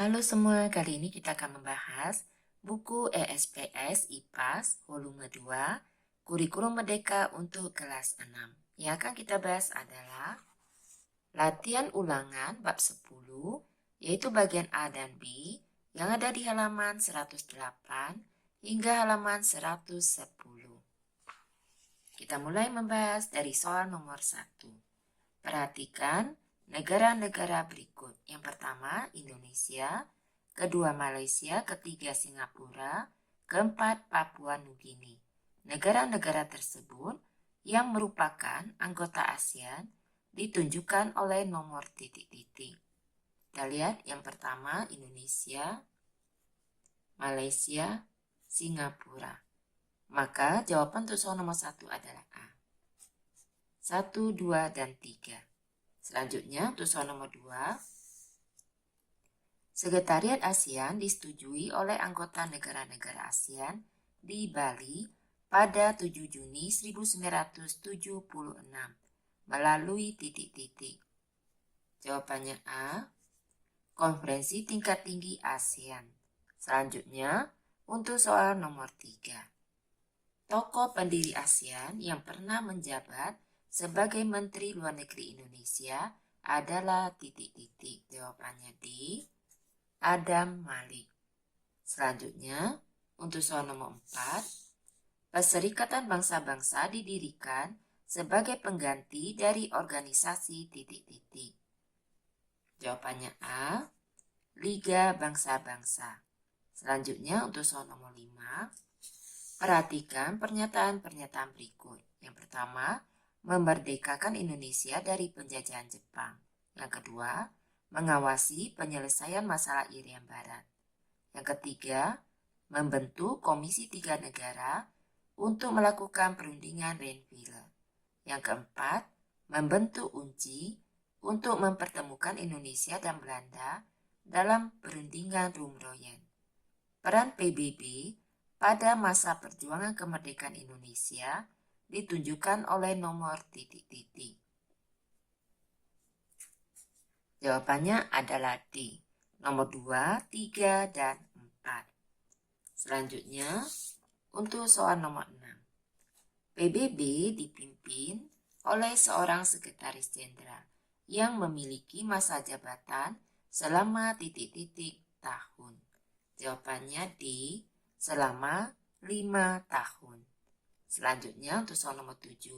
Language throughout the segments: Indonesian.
Halo semua, kali ini kita akan membahas buku ESPS IPAS volume 2, Kurikulum Merdeka untuk kelas 6. Yang akan kita bahas adalah latihan ulangan bab 10, yaitu bagian A dan B, yang ada di halaman 108 hingga halaman 110. Kita mulai membahas dari soal nomor 1. Perhatikan negara-negara berikut. Yang pertama, Indonesia. Kedua, Malaysia. Ketiga, Singapura. Keempat, Papua Nugini. Negara-negara tersebut yang merupakan anggota ASEAN ditunjukkan oleh nomor titik-titik. Kita lihat yang pertama, Indonesia, Malaysia, Singapura. Maka jawaban untuk soal nomor 1 adalah A. 1, 2, dan 3. Selanjutnya, untuk soal nomor 2, Sekretariat ASEAN disetujui oleh anggota negara-negara ASEAN di Bali pada 7 Juni 1976 melalui titik-titik. Jawabannya A, Konferensi Tingkat Tinggi ASEAN. Selanjutnya, untuk soal nomor 3. Tokoh pendiri ASEAN yang pernah menjabat sebagai Menteri Luar Negeri Indonesia adalah titik-titik. Jawabannya D, Adam Malik. Selanjutnya, untuk soal nomor 4, Perserikatan Bangsa-Bangsa didirikan sebagai pengganti dari organisasi titik-titik. Jawabannya A, Liga Bangsa-Bangsa. Selanjutnya, untuk soal nomor 5, perhatikan pernyataan-pernyataan berikut. Yang pertama, memerdekakan Indonesia dari penjajahan Jepang. Yang kedua, mengawasi penyelesaian masalah Irian Barat. Yang ketiga, membentuk Komisi 3 Negara untuk melakukan perundingan Renville. Yang keempat, membentuk UNCI untuk mempertemukan Indonesia dan Belanda dalam perundingan Rumroyen. Peran PBB pada masa perjuangan kemerdekaan Indonesia ditunjukkan oleh nomor titik-titik. Jawabannya adalah D, nomor 2, 3, dan 4. Selanjutnya, untuk soal nomor 6. PBB dipimpin oleh seorang sekretaris jenderal yang memiliki masa jabatan selama titik-titik tahun. Jawabannya D, selama 5 tahun. Selanjutnya, untuk soal nomor 7.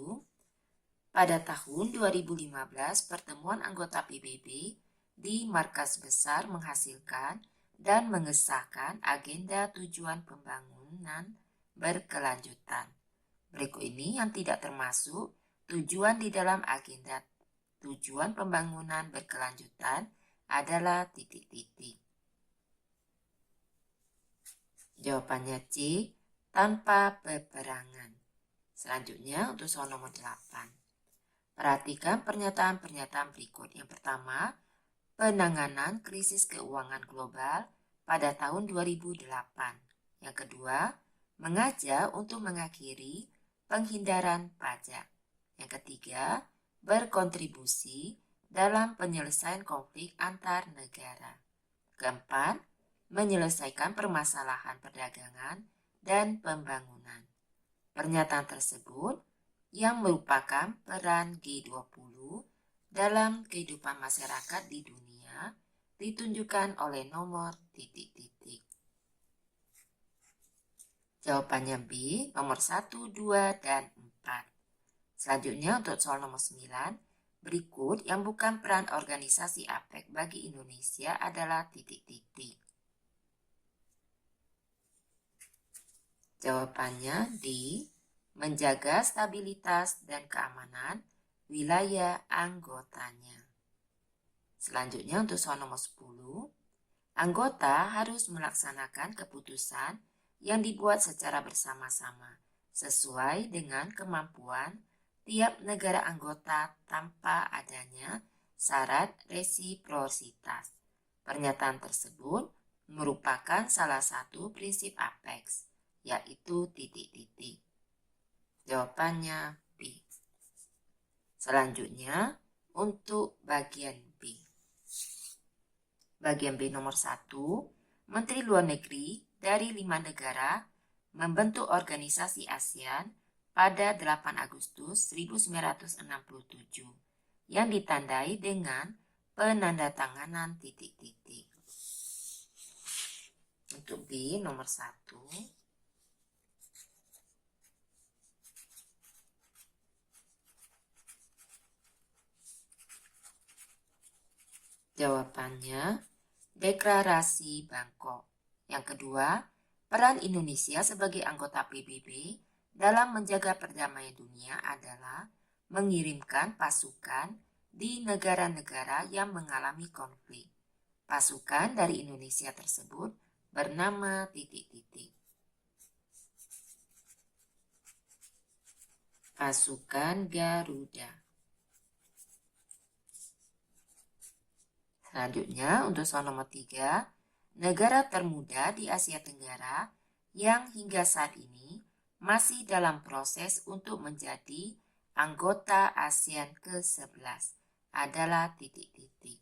Pada tahun 2015, pertemuan anggota PBB di Markas Besar menghasilkan dan mengesahkan agenda tujuan pembangunan berkelanjutan. Berikut ini yang tidak termasuk tujuan di dalam agenda tujuan pembangunan berkelanjutan adalah titik-titik. Jawabannya C, tanpa peperangan. Selanjutnya, untuk soal nomor 8. Perhatikan pernyataan-pernyataan berikut. Yang pertama, penanganan krisis keuangan global pada tahun 2008. Yang kedua, mengajak untuk mengakhiri penghindaran pajak. Yang ketiga, berkontribusi dalam penyelesaian konflik antar negara. Keempat, menyelesaikan permasalahan perdagangan dan pembangunan. Pernyataan tersebut yang merupakan peran G20 dalam kehidupan masyarakat di dunia ditunjukkan oleh nomor titik-titik. Jawabannya B, nomor 1, 2, dan 4. Selanjutnya untuk soal nomor 9, berikut yang bukan peran organisasi APEC bagi Indonesia adalah titik-titik. Jawabannya D, menjaga stabilitas dan keamanan wilayah anggotanya. Selanjutnya untuk soal nomor 10, anggota harus melaksanakan keputusan yang dibuat secara bersama-sama sesuai dengan kemampuan tiap negara anggota tanpa adanya syarat resiprositas. Pernyataan tersebut merupakan salah satu prinsip APEX, yaitu titik-titik. Jawabannya B. Selanjutnya, untuk bagian B. Bagian B nomor 1, Menteri Luar Negeri dari 5 negara membentuk organisasi ASEAN pada 8 Agustus 1967 yang ditandai dengan penandatanganan titik-titik. Untuk B nomor 1, jawabannya Deklarasi Bangkok. Yang kedua, peran Indonesia sebagai anggota PBB dalam menjaga perdamaian dunia adalah mengirimkan pasukan di negara-negara yang mengalami konflik. Pasukan dari Indonesia tersebut bernama titik-titik. Pasukan Garuda. Selanjutnya, untuk soal nomor 3, negara termuda di Asia Tenggara yang hingga saat ini masih dalam proses untuk menjadi anggota ASEAN ke-11 adalah titik-titik.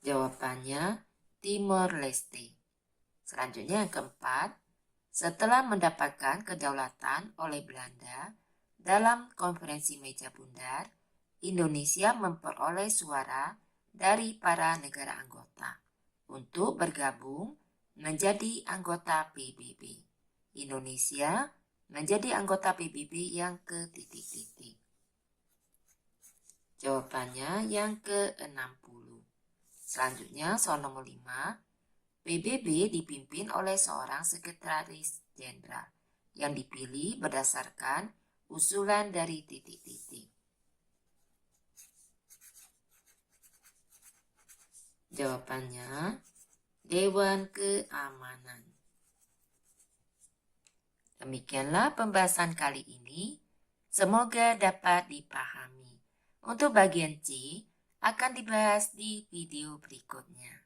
Jawabannya Timor Leste. Selanjutnya yang keempat, setelah mendapatkan kedaulatan oleh Belanda, dalam konferensi meja bundar, Indonesia memperoleh suara dari para negara anggota untuk bergabung menjadi anggota PBB. Indonesia menjadi anggota PBB yang ke-titik-titik. Jawabannya yang ke-60. Selanjutnya soal nomor 5. PBB dipimpin oleh seorang sekretaris jenderal yang dipilih berdasarkan usulan dari titik-titik. Jawabannya Dewan Keamanan. Demikianlah pembahasan kali ini. Semoga dapat dipahami. Untuk bagian C akan dibahas di video berikutnya.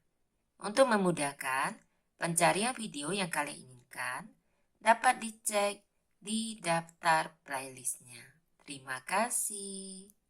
Untuk memudahkan pencarian video yang kalian inginkan, dapat dicek di daftar playlistnya. Terima kasih.